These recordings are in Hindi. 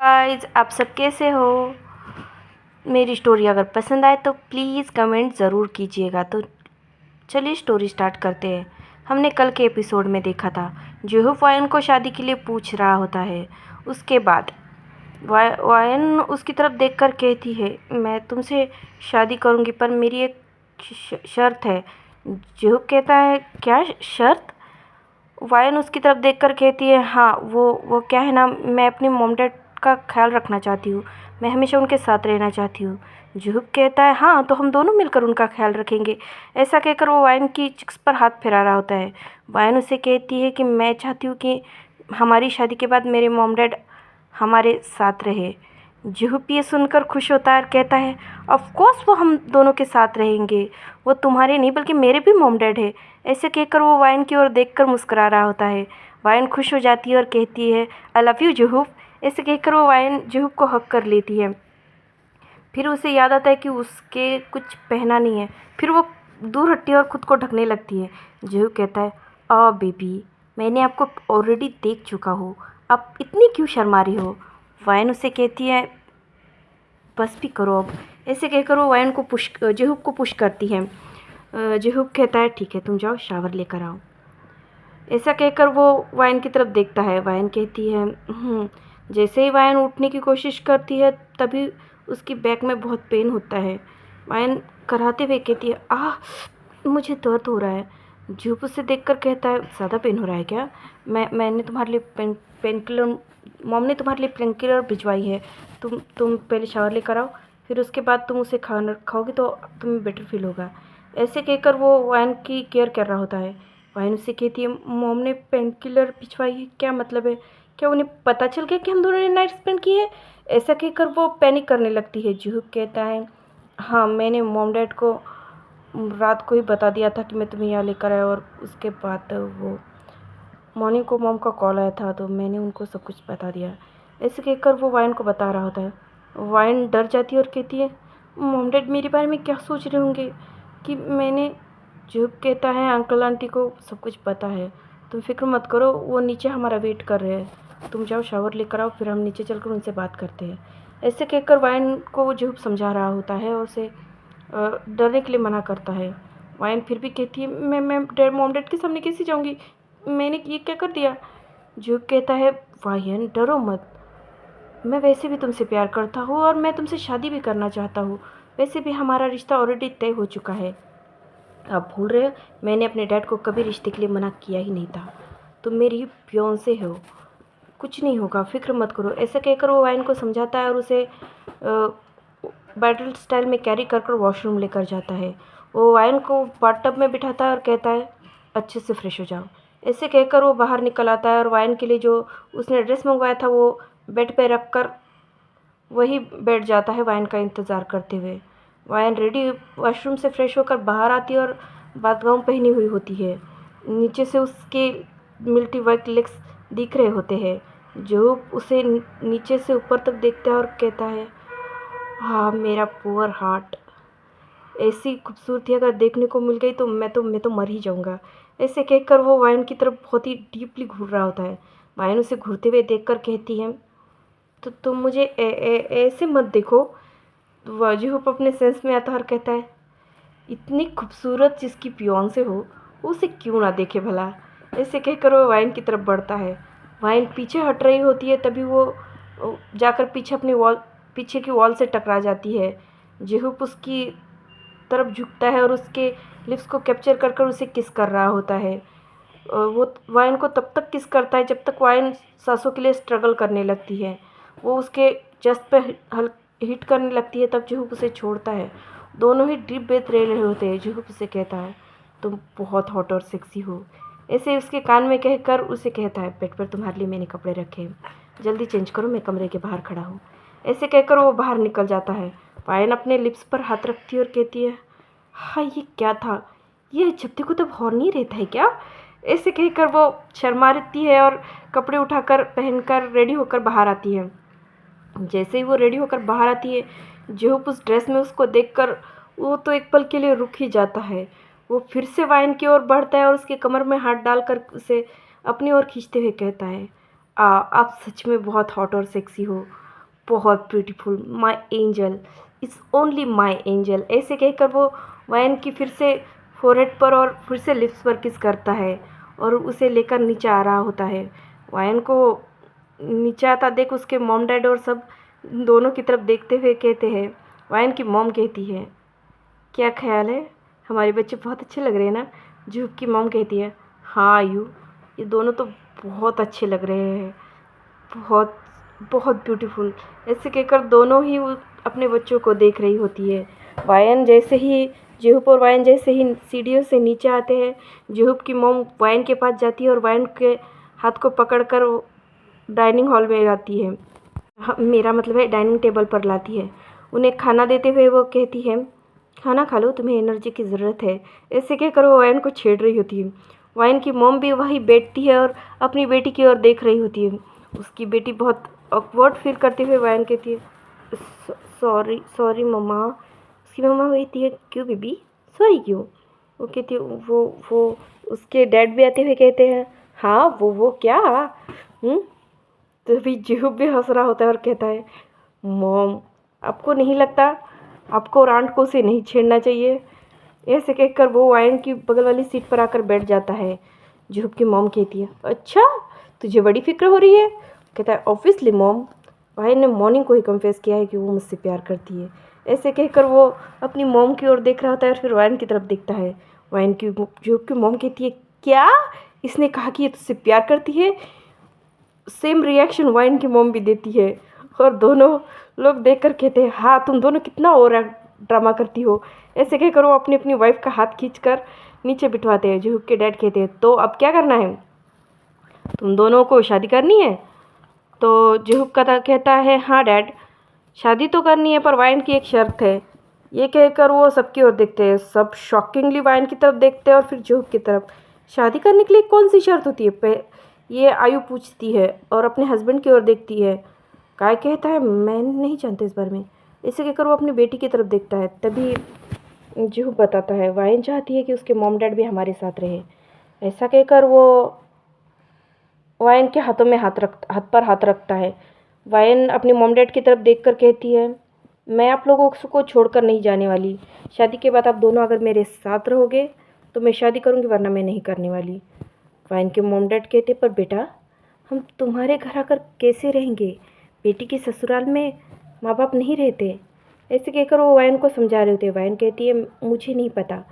गाइस, आप सब कैसे हो। मेरी स्टोरी अगर पसंद आए तो प्लीज़ कमेंट ज़रूर कीजिएगा। तो चलिए स्टोरी स्टार्ट करते हैं। हमने कल के एपिसोड में देखा था जोहू वायन को शादी के लिए पूछ रहा होता है। उसके बाद वायन उसकी तरफ देखकर कहती है, मैं तुमसे शादी करूंगी पर मेरी एक शर्त है। जोहू कहता है, क्या शर्त। वायन उसकी तरफ देखकर कहती है, हाँ वो क्या है ना, मैं अपने मॉम डैड का ख्याल रखना चाहती हूँ। मैं हमेशा उनके साथ रहना चाहती हूँ। जुहुब कहता है, हाँ तो हम दोनों मिलकर उनका ख्याल रखेंगे। ऐसा कहकर वो वायन की चिक्स पर हाथ फिरा रहा होता है। वायन उसे कहती है कि मैं चाहती हूँ कि हमारी शादी के बाद मेरे मॉम डैड हमारे साथ रहे। जुहुब ये सुनकर खुश होता है और कहता है, ऑफ कोर्स वो हम दोनों के साथ रहेंगे। वो तुम्हारे नहीं बल्कि मेरे भी मॉम डैड है। ऐसे कहकर वो वायन की ओर देखकर मुस्कुरा रहा होता है। वायन खुश हो जाती है और कहती है, आई लव यू जुहुब। ऐसे कहकर वो वायन जुहुब को हक कर लेती है। फिर उसे याद आता है कि उसके कुछ पहना नहीं है। फिर वो दूर हटती है और खुद को ढकने लगती है। जुहुब कहता है, बेबी, मैंने आपको ऑलरेडी देख चुका हूँ, आप इतनी क्यों शर्मा रही हो। वायन उसे कहती है, बस भी करो अब। ऐसे कहकर वो वायन को जुहुब को पुश करती है। जुहुब कहता है, ठीक है तुम जाओ शावर लेकर आओ। ऐसा कहकर वो वायन की तरफ देखता है। वायन कहती है, जैसे ही वायन उठने की कोशिश करती है तभी उसकी बैक में बहुत पेन होता है। वायन कराते हुए कहती है, मुझे दर्द हो रहा है। जुहुब उसे देखकर कहता है, ज़्यादा पेन हो रहा है क्या। मैंने तुम्हारे लिए पेन किलर मॉम ने तुम्हारे लिए पेन किलर भिजवाई है। तुम पहले शावर लेकर आओ, फिर उसके बाद तुम उसे खाना खाओगी तो तुम्हें बेटर फील होगा। ऐसे कहकर वो वायन की केयर कर रहा होता है। वायन उससे कहती है, मॉम ने पेन किलर भिजवाई है, क्या मतलब है। क्या उन्हें पता चल गया कि हम दोनों ने नाइट स्पेंड की है। ऐसा कहकर वो पैनिक करने लगती है। जुहुब कहता है, हाँ मैंने मॉम डैड को रात को ही बता दिया था कि मैं तुम्हें यहाँ लेकर आया, और उसके बाद वो मॉर्निंग को मॉम का कॉल आया था तो मैंने उनको सब कुछ बता दिया। ऐसे कहकर वो वायन को बता रहा होता है। वायन डर जाती है और कहती है, मॉम डैड मेरे बारे में क्या सोच रहे होंगे कि मैंने। जुहुब कहता है, अंकल आंटी को सब कुछ पता है, तुम फिक्र मत करो, वो नीचे हमारा वेट कर रहे हैं। तुम जाओ शावर लेकर आओ, फिर हम नीचे चलकर उनसे बात करते हैं। ऐसे कहकर वायन को जुहुब समझा रहा होता है और उसे डरने के लिए मना करता है। वायन फिर भी कहती है, मैं मॉम डैड के सामने कैसे जाऊँगी, मैंने ये क्या कर दिया। जुहुब कहता है, वायन डरो मत, मैं वैसे भी तुमसे प्यार करता हूँ और मैं तुमसे शादी भी करना चाहता हूँ। वैसे भी हमारा रिश्ता ऑलरेडी तय हो चुका है। आप भूल रहे हो, मैंने अपने डैड को कभी रिश्ते के लिए मना किया ही नहीं था। तुम मेरी फियांसे हो, कुछ नहीं होगा, फिक्र मत करो। ऐसा कहकर वो वायन को समझाता है और उसे बैटल स्टाइल में कैरी कर कर वॉशरूम लेकर जाता है। वो वायन को बाथटब में बिठाता है और कहता है, अच्छे से फ्रेश हो जाओ। ऐसे कहकर वो बाहर निकल आता है और वायन के लिए जो उसने ड्रेस मंगवाया था वो बेड पे रख कर वही बैठ जाता है वायन का इंतज़ार करते हुए। वायन रेडी वॉशरूम से फ्रेश होकर बाहर आती है और बाथगाउन पहनी हुई होती है। नीचे से उसके मिल्टी वाइट लेग्स दिख रहे होते हैं। जो उसे नीचे से ऊपर तक देखता है और कहता है, हाँ मेरा पुअर हार्ट, ऐसी खूबसूरती अगर देखने को मिल गई तो मैं तो मर ही जाऊंगा। ऐसे कहकर वो वायन की तरफ बहुत ही डीपली घूर रहा होता है। वायन उसे घूरते हुए देखकर कहती है, तो तुम मुझे ऐसे मत देखो। वाजिब अपने सेंस में आता है और कहता है, इतनी खूबसूरत जिसकी फियांसे हो उसे क्यों ना देखे भला। ऐसे कहकर वो वाइन की तरफ बढ़ता है। वाइन पीछे हट रही होती है तभी वो जाकर पीछे की वॉल से टकरा जाती है। जेहूप उसकी तरफ झुकता है और उसके लिप्स को कैप्चर कर कर उसे किस कर रहा होता है। वो वाइन को तब तक किस करता है जब तक वाइन सांसों के लिए स्ट्रगल करने लगती है। वो उसके चेस्ट पे हिट करने लगती है, तब जुहुप उसे छोड़ता है। दोनों ही डीप ब्रेथ ले रहे होते हैं। जुहुप उसे कहता है, तुम बहुत हॉट और सेक्सी हो। ऐसे उसके कान में कहकर उसे कहता है, बेड पर तुम्हारे लिए मैंने कपड़े रखे हैं, जल्दी चेंज करो, मैं कमरे के बाहर खड़ा हूँ। ऐसे कहकर वो बाहर निकल जाता है। वाइन अपने लिप्स पर हाथ रखती है और कहती है, हाँ ये क्या था, ये जब देखो तब हॉर्नी रहता है क्या। ऐसे कहकर वो शर्मा रहती है और कपड़े उठाकर पहनकर रेडी होकर बाहर आती है। जैसे ही वो रेडी होकर बाहर आती है, जेहूप उस ड्रेस में उसको देखकर वो तो एक पल के लिए रुक ही जाता है। वो फिर से वाइन की ओर बढ़ता है और उसके कमर में हाथ डालकर उसे अपनी ओर खींचते हुए कहता है, आप सच में बहुत हॉट और सेक्सी हो। बहुत beautiful, my angel is only my angel. ऐसे कहकर वो वायन की फिर से फोरहेड पर और फिर से लिप्स पर किस करता है और उसे लेकर नीचे आ रहा होता है। वायन को नीचे आता देख उसके मॉम डैड और सब दोनों की तरफ देखते हुए कहते हैं। वायन की मॉम कहती है, क्या ख्याल है, हमारे बच्चे बहुत अच्छे लग रहे हैं ना। जूहूब की मॉम कहती है, हाँ आयु, ये दोनों तो बहुत अच्छे लग रहे हैं, बहुत बहुत ब्यूटीफुल। ऐसे कहकर दोनों ही अपने बच्चों को देख रही होती है। वायन जैसे ही जूहूब और वायन जैसे ही सीढ़ियों से नीचे आते हैं, जूहूब की मॉम वायन के पास जाती है और वायन के हाथ को पकड़कर डाइनिंग हॉल में लाती है। हाँ, मेरा मतलब है डाइनिंग टेबल पर लाती है। उन्हें खाना देते हुए वो कहती है, खाना खा लो, तुम्हें एनर्जी की ज़रूरत है। ऐसे कहकर वो वायन को छेड़ रही होती है। वायन की मॉम भी वहीं बैठती है और अपनी बेटी की ओर देख रही होती है। उसकी बेटी बहुत ऑकवर्ड फील करते हुए वायन कहती है, सॉरी सॉरी मम्मा। उसकी मम्मा कहती है, क्यों बेबी, सॉरी क्यों? वो कहती है, वो उसके डैड भी आते हुए कहते हैं, हाँ वो क्या। तभी जूहूब भी हंस रहा होता है और कहता है, मॉम आपको नहीं लगता आपको और आंट को उसे नहीं छेड़ना चाहिए? ऐसे कहकर वो वायन की बगल वाली सीट पर आकर बैठ जाता है। जूहूब की मॉम कहती है, अच्छा तुझे बड़ी फिक्र हो रही है? कहता है, ऑब्वियसली मॉम, वायन ने मॉर्निंग को ही कन्फेस किया है कि वो मुझसे प्यार करती है। ऐसे कहकर वो अपनी मॉम की ओर देख रहा होता है और फिर वायन की तरफ देखता है। वायन की जूहूब की मॉम कहती है, क्या इसने कहा कि ये तुझसे प्यार करती है? सेम रिएक्शन वाइन की मॉम भी देती है और दोनों लोग देखकर कहते हैं, हाँ तुम दोनों कितना ओवर ड्रामा करती हो। ऐसे कहकर वो अपनी अपनी वाइफ का हाथ खींचकर नीचे बिठवाते हैं। जूहूब के डैड कहते हैं, तो अब क्या करना है, तुम दोनों को शादी करनी है? तो जूहूब का कहता है, हाँ डैड शादी तो करनी है, पर वाइन की एक शर्त है। ये कहकर वो सबकी ओर देखते हैं। सब शॉकिंगली वाइन की तरफ देखते हैं और फिर जूहूब की तरफ। शादी करने के लिए कौन सी शर्त होती है, ये आयु पूछती है और अपने हस्बैंड की ओर देखती है। काय कहता है, मैं नहीं जानता इस बारे में। इसे कहकर वो अपनी बेटी की तरफ देखता है। तभी जूहूब बताता है, वाइन चाहती है कि उसके मॉम डैड भी हमारे साथ रहे। ऐसा कहकर वो वाइन के हाथों में हाथ पर हाथ रखता है। वाइन अपनी मॉम डैड की तरफ देखकर कहती है, मैं आप लोगों को छोड़कर नहीं जाने वाली। शादी के बाद आप दोनों अगर मेरे साथ रहोगे तो मैं शादी करूँगी, वरना मैं नहीं करने वाली। वाइन के मॉम डैड कहते, पर बेटा हम तुम्हारे घर आकर कैसे रहेंगे? बेटी के ससुराल में माँ बाप नहीं रहते। ऐसे कहकर वो वाइन को समझा रहे होते। वाइन कहती है, मुझे नहीं पता,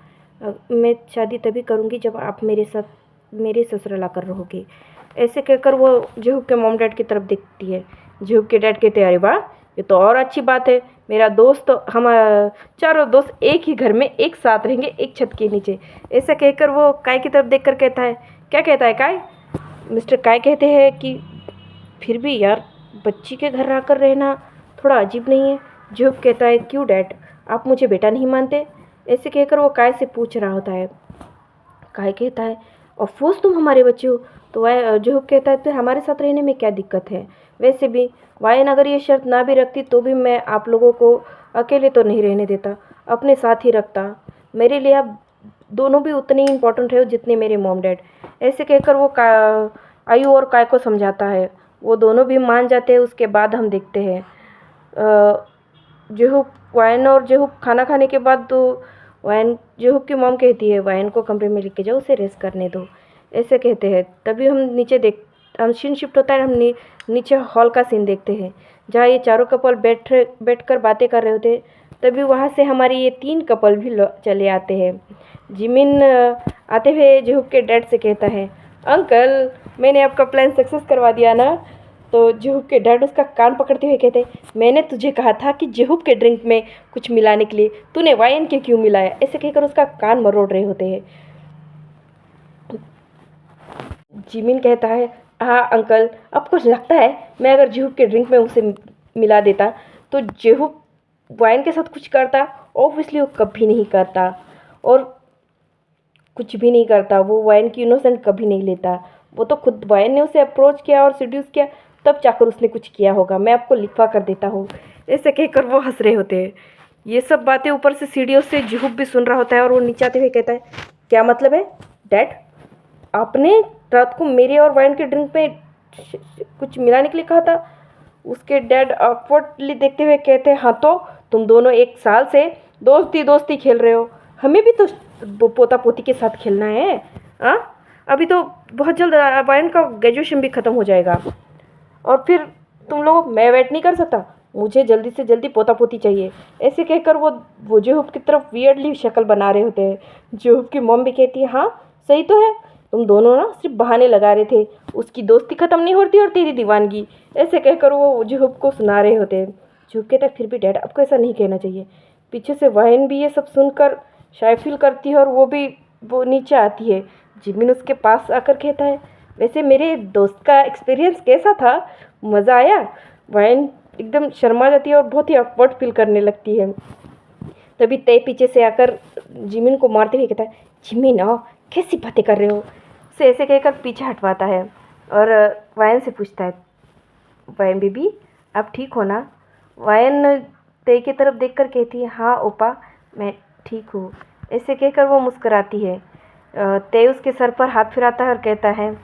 मैं शादी तभी करूँगी जब आप मेरे साथ मेरे ससुराल आकर रहोगे। ऐसे कहकर वो जूहूब के मॉम डैड की तरफ देखती है। जूहूब के डैड कहते हैं, अरे वाह ये तो और अच्छी बात है, मेरा दोस्त तो हम चारों दोस्त एक ही घर में एक साथ रहेंगे, एक छत के नीचे। ऐसा कहकर वो काय की तरफ देखकर कहता है, क्या कहता है काय? मिस्टर काय कहते हैं कि फिर भी यार बच्ची के घर आकर रहना थोड़ा अजीब नहीं है? जूहूब कहता है, क्यों डैड, आप मुझे बेटा नहीं मानते? ऐसे कहकर वो काय से पूछ रहा होता है। काय कहता है, ऑफकोर्स तुम हमारे बच्चे हो। तो वह जूहूब कहता है, तो हमारे साथ रहने में क्या दिक्कत है? वैसे भी वाइन अगर ये शर्त ना भी रखती तो भी मैं आप लोगों को अकेले तो नहीं रहने देता, अपने साथ ही रखता। मेरे लिए आप दोनों भी उतने ही इम्पोर्टेंट है जितने मेरे मॉम डैड। ऐसे कहकर वो आयु और काय को समझाता है। वो दोनों भी मान जाते हैं। उसके बाद हम देखते हैं जूहूब वाइन और जूहूब खाना खाने के बाद तो वाइन जूहूब की मॉम कहती है, वाइन को कमरे में लेके जाओ, उसे रेस्ट करने दो। ऐसे कहते हैं। तभी हम सीन शिफ्ट होता है। हम नीचे हॉल का सीन देखते हैं जहाँ ये चारों कपल बैठकर बातें कर रहे होते हैं। तभी वहाँ से हमारे ये 3 कपल भी चले आते हैं। जिमिन आते हुए जूहूब के डैड से कहता है, अंकल मैंने आपका प्लान सक्सेस करवा दिया ना? तो जूहूब के डैड उसका कान पकड़ते हुए कहते हैं, मैंने तुझे कहा था कि जूहूब के ड्रिंक में कुछ मिलाने के लिए, तूने वाइन के क्यों मिलाया? ऐसे कहकर उसका कान मरोड़ रहे होते हैं। जिमिन कहता है, हाँ अंकल, आपको लगता है मैं अगर जूहूब के ड्रिंक में उसे मिला देता तो जूहूब वाइन के साथ कुछ करता? ऑब्वियसली वो कभी नहीं करता और कुछ भी नहीं करता। वो वाइन की इनोसेंट कभी नहीं लेता। वो तो खुद वाइन ने उसे अप्रोच किया और सीड्यूस किया, तब जाकर उसने कुछ किया होगा। मैं आपको लिखवा कर देता हूँ। ऐसे कहकर वो हंस रहे होते हैं। ये सब बातें ऊपर से सीढ़ियों से जूहूब भी सुन रहा होता है और वो नीचे आते हुए कहता है, क्या मतलब है डैड, आपने रात को मेरे और वाइन के ड्रिंक में कुछ मिलाने के लिए कहा था? उसके डैड ऑकवर्डली देखते हुए कहते हैं, हाँ तो तुम दोनों 1 साल से दोस्ती दोस्ती खेल रहे हो, हमें भी तो पोता पोती के साथ खेलना है। हाँ, अभी तो बहुत जल्द वायन का ग्रेजुएशन भी ख़त्म हो जाएगा और फिर तुम लोग, मैं वेट नहीं कर सकता, मुझे जल्दी से जल्दी पोता पोती चाहिए। ऐसे कहकर वो जोहूब की तरफ वियर्डली शक्ल बना रहे होते हैं। जोहूब की मॉम भी कहती है, हाँ सही तो है, तुम दोनों ना सिर्फ बहाने लगा रहे थे, उसकी दोस्ती ख़त्म नहीं होती और तेरी दीवानगी। ऐसे कहकर वो जोहूब को सुना रहे होते हैं। जोहूब कहता है, फिर भी डैड आपको ऐसा नहीं कहना चाहिए। पीछे से वाइन भी ये सब सुनकर शाय फील करती है और वो नीचे आती है। जिमिन उसके पास आकर कहता है, वैसे मेरे दोस्त का एक्सपीरियंस कैसा था, मज़ा आया? वाइन एकदम शर्मा जाती है और बहुत ही ऑकवर्ड फील करने लगती है। तभी तय पीछे से आकर जिमिन को मारते हुए कहता है, जिमिन आओ, कैसी बातें कर रहे हो? उसे ऐसे कहकर पीछे हटवाता है और वायन से पूछता है, वायन बेबी आप ठीक हो ना? वायन तय की तरफ देखकर कहती है, हाँ ओपा मैं ठीक हूँ। ऐसे कहकर वो मुस्कुराती है। तय उसके सर पर हाथ फिराता है और कहता है,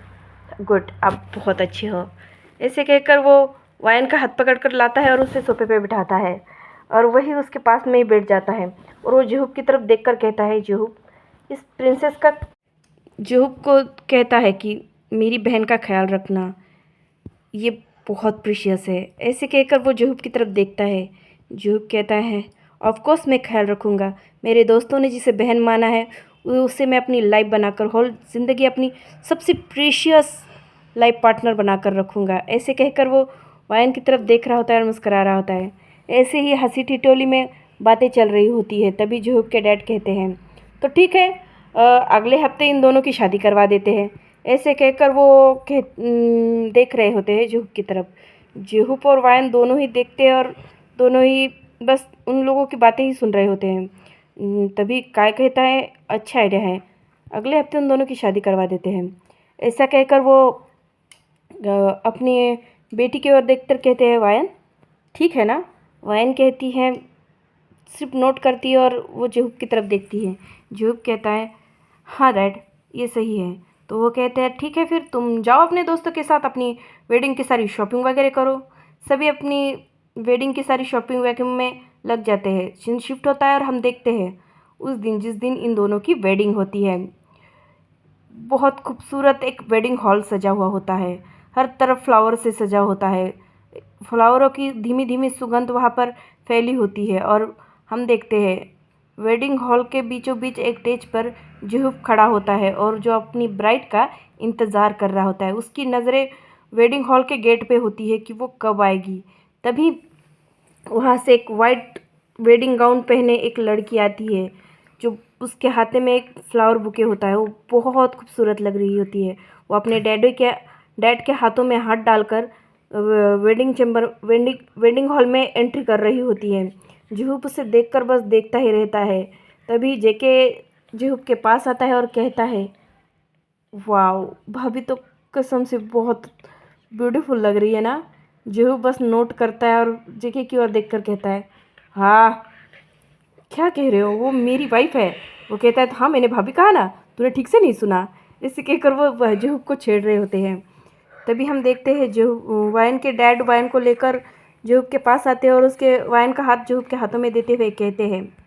गुड आप बहुत अच्छे हो। ऐसे कहकर वो वायन का हाथ पकड़कर लाता है और उसे सोफे पे बिठाता है और वही उसके पास में ही बैठ जाता है और वो जोहूब की तरफ देखकर कहता है, जोहूब इस प्रिंसेस का, जोहूब को कहता है कि मेरी बहन का ख्याल रखना, ये बहुत प्रीशियस है। ऐसे कहकर वो जोहूब की तरफ देखता है। जोहूब कहता है, ऑफ कोर्स मैं ख्याल रखूँगा, मेरे दोस्तों ने जिसे बहन माना है उसे मैं अपनी लाइफ बनाकर होल ज़िंदगी अपनी सबसे प्रीशियस लाइफ पार्टनर बनाकर रखूँगा। ऐसे कहकर वो वायन की तरफ देख रहा होता है और मुस्करा रहा होता है। ऐसे ही हंसी ठिठोली में बातें चल रही होती है। तभी जोहूब के डैड कहते हैं, तो ठीक है, अगले हफ्ते इन दोनों की शादी करवा देते हैं। ऐसे कहकर वो देख रहे होते हैं जोहूब की तरफ। जोहूब और वायन दोनों ही देखते हैं और दोनों ही बस उन लोगों की बातें ही सुन रहे होते हैं। तभी काय कहता है, अच्छा आइडिया है, अगले हफ्ते उन दोनों की शादी करवा देते हैं। ऐसा कहकर वो अपनी बेटी की ओर देखकर कहते हैं, वायन ठीक है ना? वायन कहती है, सिर्फ नोट करती है और वो जोहूब की तरफ देखती है। जोहूब कहता है, हाँ डैड ये सही है। तो वो कहते हैं, ठीक है फिर तुम जाओ अपने दोस्तों के साथ अपनी वेडिंग की सारी शॉपिंग वगैरह करो। सभी अपनी वेडिंग की सारी शॉपिंग वगैरह में लग जाते हैं। सीन शिफ्ट होता है और हम देखते हैं उस दिन जिस दिन इन दोनों की वेडिंग होती है। बहुत खूबसूरत एक वेडिंग हॉल सजा हुआ होता है, हर तरफ फ्लावर से सजा होता है, फ्लावरों की धीमी धीमी सुगंध वहाँ पर फैली होती है और हम देखते हैं वेडिंग हॉल के बीचों बीच एक स्टेज पर जोहूब खड़ा होता है और जो अपनी ब्राइड का इंतज़ार कर रहा होता है। उसकी नज़रें वेडिंग हॉल के गेट पे होती है कि वो कब आएगी। तभी वहाँ से एक वाइट वेडिंग गाउन पहने एक लड़की आती है, जो उसके हाथ में एक फ्लावर बुके होता है। वो बहुत खूबसूरत लग रही होती है। वो अपने डैड के हाथों में हाथ डालकर वेडिंग हॉल में एंट्री कर रही होती है। जोहूब उसे देखकर बस देखता ही रहता है। तभी जेके जोहूब के पास आता है और कहता है, वाओ भाभी तो कसम से बहुत ब्यूटीफुल लग रही है ना? जोहूब बस नोट करता है और जेके की ओर देखकर कहता है, हाँ क्या कह रहे हो, वो मेरी वाइफ है। वो कहता है, हाँ मैंने भाभी कहा ना, तूने ठीक से नहीं सुना। इसे कहकर वो जोहूब को छेड़ रहे होते हैं। तभी हम देखते हैं जो वायन के डैड वायन को लेकर जोहूब के पास आते हैं और उसके वायन का हाथ जोहूब के हाथों में देते हुए कहते हैं,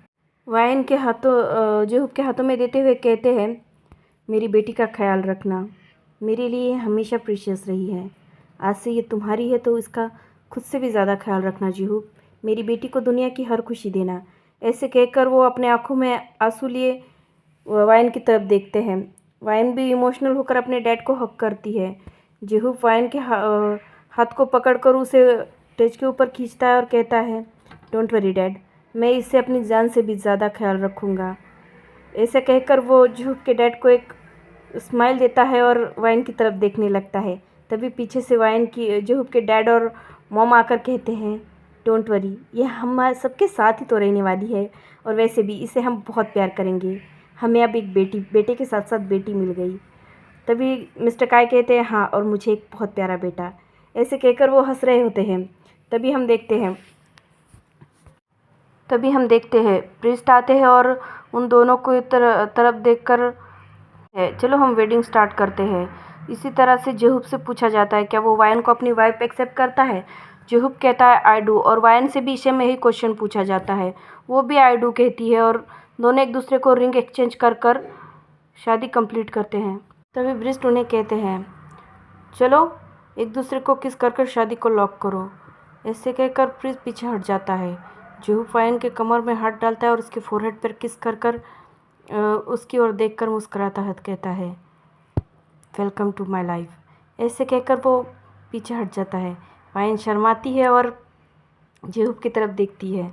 जोहूब के हाथों में देते हुए कहते हैं, मेरी बेटी का ख्याल रखना, मेरे लिए हमेशा प्रीशियस रही है। आज से ये तुम्हारी है तो इसका खुद से भी ज़्यादा ख्याल रखना जोहूब। मेरी बेटी को दुनिया की हर खुशी देना। ऐसे कहकर वो अपने आँखों में आंसू लिए वायन की तरफ देखते हैं। वायन भी इमोशनल होकर अपने डैड को हक करती है। जोहूब वायन के हाथ को पकड़कर उसे स्टेज के ऊपर खींचता है और कहता है, डोंट वरी डैड, मैं इससे अपनी जान से भी ज़्यादा ख्याल रखूँगा। ऐसे कहकर वो जोहूब के डैड को एक स्माइल देता है और वायन की तरफ देखने लगता है। तभी पीछे से जोहूब के डैड और मॉम आकर कहते हैं, डोंट वरी, ये हम सबके साथ ही तो रहने वाली है और वैसे भी इसे हम बहुत प्यार करेंगे। हमें अब एक बेटे के साथ साथ बेटी मिल गई। तभी मिस्टर काय कहते हैं, हाँ और मुझे एक बहुत प्यारा बेटा। ऐसे कहकर वो हंस रहे होते हैं। तभी हम देखते हैं प्रीस्ट आते हैं और उन दोनों को तरफ देखकर है, चलो हम वेडिंग स्टार्ट करते हैं। इसी तरह से जोहूब से पूछा जाता है क्या वो वायन को अपनी वाइफ एक्सेप्ट करता है। जुहुप कहता है आई डू, और वायन से भी इसे में ही क्वेश्चन पूछा जाता है। वो भी आई डू कहती है और दोनों एक दूसरे को रिंग एक्सचेंज कर कर शादी कंप्लीट करते हैं। तभी ब्रिस्ट उन्हें कहते हैं चलो एक दूसरे को किस कर कर शादी को लॉक करो। ऐसे कहकर ब्रिस्ट पीछे हट जाता है। जुहुप वायन के कमर में हाथ डालता है और उसके फोरहेड पर किस कर कर उसकी ओर देखकर मुस्कुराता है, कहता है वेलकम टू माई लाइफ। ऐसे कहकर वो पीछे हट जाता है। वायन शर्माती है और जुहुप की तरफ देखती है।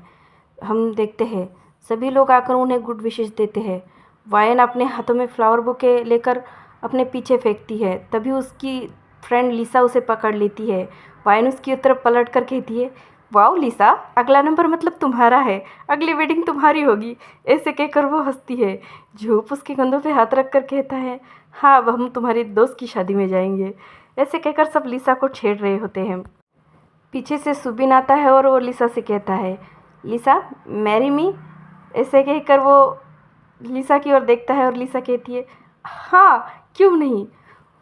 हम देखते हैं सभी लोग आकर उन्हें गुड विशेस देते हैं। वायन अपने हाथों में फ्लावर बुके लेकर अपने पीछे फेंकती है। तभी उसकी फ्रेंड लिसा उसे पकड़ लेती है। वायन उसकी तरफ पलट कर कहती है वाओ लिसा, अगला नंबर मतलब तुम्हारा है, अगली वेडिंग तुम्हारी होगी। ऐसे कहकर वो हंसती है। जुहुप उसके कंधों पे हाथ रख कर कहता है हाँ अब हम तुम्हारी दोस्त की शादी में जाएंगे। ऐसे कहकर सब लिसा को छेड़ रहे होते हैं। पीछे से सुबिन आता है और वो लिसा से कहता है लिसा मैरी मी। ऐसे कहकर वो लिसा की ओर देखता है और लिसा कहती है हाँ क्यों नहीं।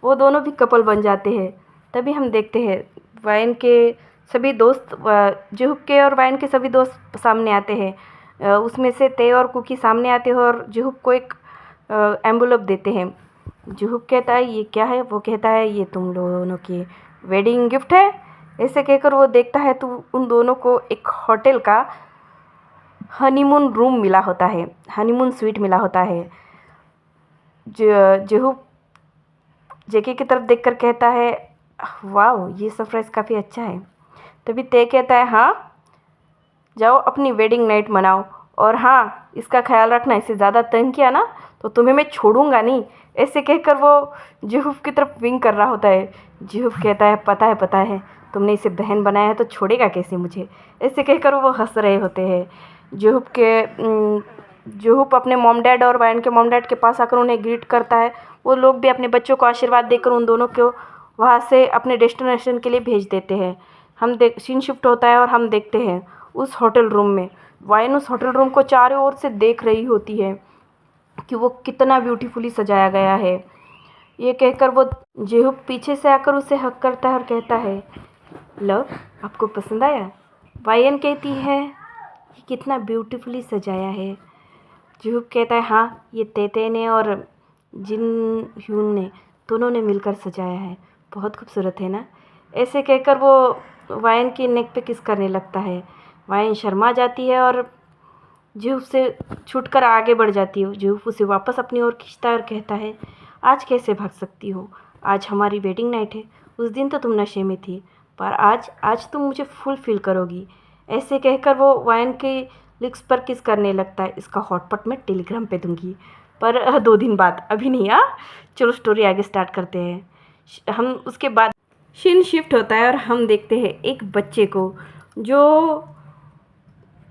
वो दोनों भी कपल बन जाते हैं। तभी हम देखते हैं वायन के सभी दोस्त, जुहुप के और वायन के सभी दोस्त सामने आते हैं। उसमें से ते और कुकी सामने आते हैं और जुहुप को एक एम्बुलेप देते हैं। जुहुप कहता है ये क्या है। वो कहता है ये तुम दोनों की वेडिंग गिफ्ट है। ऐसे कहकर वो देखता है तो उन दोनों को एक होटल का हनीमून रूम मिला होता है, हनीमून स्वीट मिला होता है। जुहुप जेके की तरफ देखकर कहता है वाह ये सरप्राइज़ काफ़ी अच्छा है। तभी ते कहता है हाँ जाओ अपनी वेडिंग नाइट मनाओ, और हाँ इसका ख्याल रखना, इसे ज़्यादा तंग किया ना तो तुम्हें मैं छोड़ूंगा नहीं। ऐसे कहकर वो जुहुप की तरफ विंक कर रहा होता है। जुहुप कहता है पता है तुमने इसे बहन बनाया है तो छोड़ेगा कैसे मुझे। ऐसे कहकर वो हंस रहे होते हैं। जुहुप अपने मॉम डैड और वायन के मॉम डैड के पास आकर उन्हें ग्रीट करता है। वो लोग भी अपने बच्चों को आशीर्वाद देकर उन दोनों को वहाँ से अपने डेस्टिनेशन के लिए भेज देते हैं। सीन शिफ्ट होता है और हम देखते हैं उस होटल रूम में वायन उस होटल रूम को चारों ओर से देख रही होती है कि वो कितना ब्यूटीफुली सजाया गया है। ये कहकर वो जुहुप पीछे से आकर उसे हक करता है और कहता है लव आपको पसंद आया। वायन कहती है ये कितना ब्यूटीफुली सजाया है। जुहुप कहता है हाँ ये तेते ने और जिन ह्यून ने दोनों ने मिलकर सजाया है, बहुत खूबसूरत है ना। ऐसे कहकर वो वायन की नेक पे किस करने लगता है। वायन शर्मा जाती है और जुहुप से छूटकर आगे बढ़ जाती है। जुहुप उसे वापस अपनी ओर खींचता है और कहता है आज कैसे भाग सकती हो, आज हमारी वेडिंग नाइट है। उस दिन तो तुम नशे में थी पर आज तुम मुझे फुल फील करोगी। ऐसे कहकर वो वायन के लिप्स पर किस करने लगता है। इसका हॉटपॉट मैं टेलीग्राम पे दूंगी पर 2 दिन बाद, अभी नहीं। चलो स्टोरी आगे स्टार्ट करते हैं। हम उसके बाद सीन शिफ्ट होता है और हम देखते हैं एक बच्चे को जो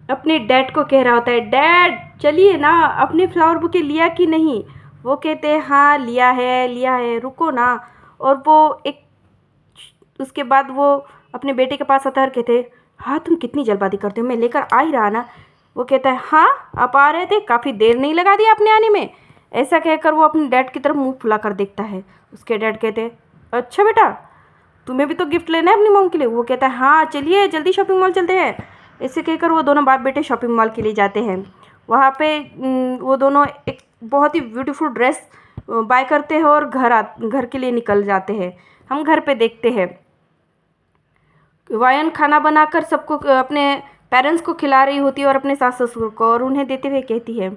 अपने डैड को कह रहा होता है डैड चलिए ना, अपने फ्लावर बुके लिया कि नहीं। वो कहते हैं हाँ लिया है रुको ना। और वो एक उसके बाद वो अपने बेटे के पास आता है और कहते हैं हाँ तुम कितनी जल्दबाजी करते हो, मैं लेकर आ ही रहा ना। वो कहता है हाँ आप आ रहे थे, काफ़ी देर नहीं लगा दी आपने आने में। ऐसा कहकर वो अपने डैड की तरफ मुंह फुला कर देखता है। उसके डैड कहते हैं अच्छा बेटा तुम्हें भी तो गिफ्ट लेना है अपनी मॉम के लिए। वो कहता है हाँ चलिए जल्दी शॉपिंग मॉल चलते हैं। ऐसे कहकर वो दोनों बाप बेटे शॉपिंग मॉल के लिए जाते हैं। वहाँ पे वो दोनों एक बहुत ही ब्यूटीफुल ड्रेस बाय करते हैं और घर के लिए निकल जाते हैं। हम घर पे देखते हैं वायन खाना बनाकर सबको अपने पेरेंट्स को खिला रही होती है और अपने सास ससुर को, और उन्हें देते हुए कहती है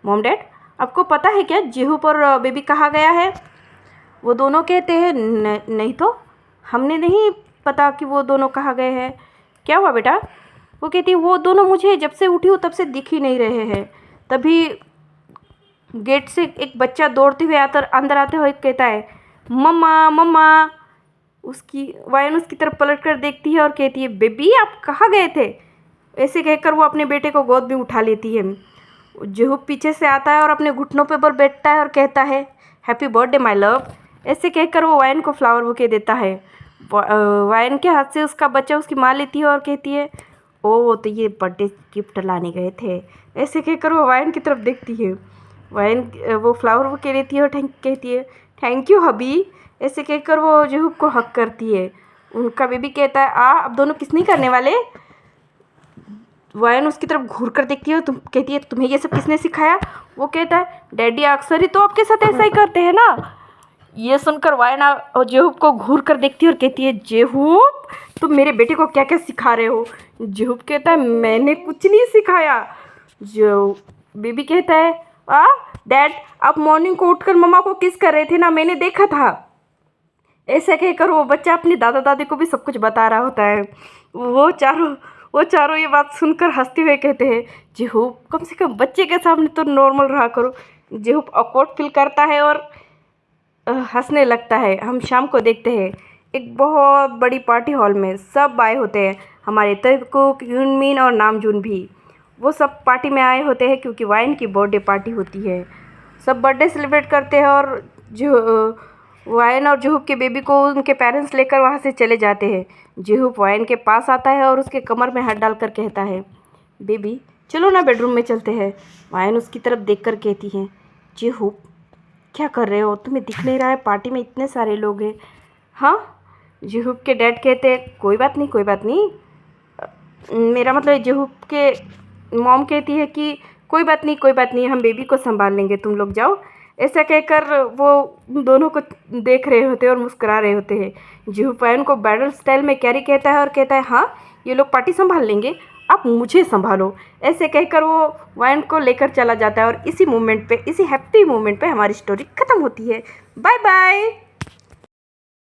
मॉम डैड आपको पता है क्या जुहुप और बेबी कहाँ गया है। वो दोनों कहते हैं नहीं तो हमने नहीं पता कि वो दोनों कहाँ गए हैं, क्या हुआ बेटा। वो कहती है वो दोनों मुझे जब से उठी हूँ तब से दिख ही नहीं रहे हैं। तभी गेट से एक बच्चा दौड़ते हुए अंदर आते हुए कहता है मम्मा मम्मा। वायन उसकी तरफ पलट कर देखती है और कहती है बेबी आप कहाँ गए थे। ऐसे कहकर वो अपने बेटे को गोद में उठा लेती है। जुहुप पीछे से आता है और अपने घुटनों पर बैठता है और कहता है हैप्पी बर्थडे माय लव। ऐसे कहकर वो वायन को फ्लावर बुके देता है। वायन के हाथ से उसका बच्चा उसकी माँ लेती है और कहती है ओ तो ये बर्थडे गिफ्ट लाने गए थे। ऐसे कहकर वो वायन की तरफ देखती है। वायन वो फ्लावर बुके लेती है और कहती है थैंक यू हबी। ऐसे कहकर वो जुहुप को हक करती है। उनका बेबी कहता है अब दोनों किस नहीं करने वाले। वायन उसकी तरफ घूर कर देखती है, तुम कहती है तुम्हें ये सब किसने सिखाया। वो कहता है डैडी अक्सर ही तो आपके साथ ऐसा ही करते हैं ना। ये सुनकर वायन और जेहूब को घूर कर देखती है और कहती है जेहूब तुम मेरे बेटे को क्या क्या सिखा रहे हो। जेहूब कहता है मैंने कुछ नहीं सिखाया। जो बेबी कहता है डैड आप मॉर्निंग को उठकर मम्मा को किस कर रहे थे ना, मैंने देखा था। ऐसा कहकर वो बच्चा अपनी दादा दादी को भी सब कुछ बता रहा होता है। वो चारों ये बात सुनकर हंसते हुए कहते हैं जेहूब कम से कम बच्चे के सामने तो नॉर्मल रहा करो। जेहूब ऑकवर्ड फील करता है और हंसने लगता है। हम शाम को देखते हैं एक बहुत बड़ी पार्टी हॉल में सब आए होते हैं, हमारे तकुक, यूनमिन और नामजून भी। वो सब पार्टी में आए होते हैं क्योंकि वाइन की बर्थडे पार्टी होती है। सब बर्थडे सेलिब्रेट करते हैं और जो वाइन और जेहूब के बेबी को उनके पेरेंट्स लेकर वहाँ से चले जाते हैं। जेहूब वाइन के पास आता है और उसके कमर में हाथ डालकर कहता है बेबी चलो ना बेडरूम में चलते हैं। वाइन उसकी तरफ देखकर कहती है जेहूब क्या कर रहे हो, तुम्हें दिख नहीं रहा है पार्टी में इतने सारे लोग हैं। हाँ, जेहूब के डैड कहते हैं कोई बात नहीं कोई बात नहीं। मेरा मतलब जेहूब के मॉम कहती है कि कोई बात नहीं हम बेबी को संभाल लेंगे, तुम लोग जाओ। ऐसा कहकर वो दोनों को देख रहे होते हैं और मुस्कुरा रहे होते हैं। जेहूब वायन को बैडल स्टाइल में कैरी कहता है और कहता है हाँ ये लोग पार्टी संभाल लेंगे, आप मुझे संभालो। ऐसे कहकर वो वायन को लेकर चला जाता है और इसी हैप्पी मोमेंट पे हमारी स्टोरी ख़त्म होती है। Bye bye.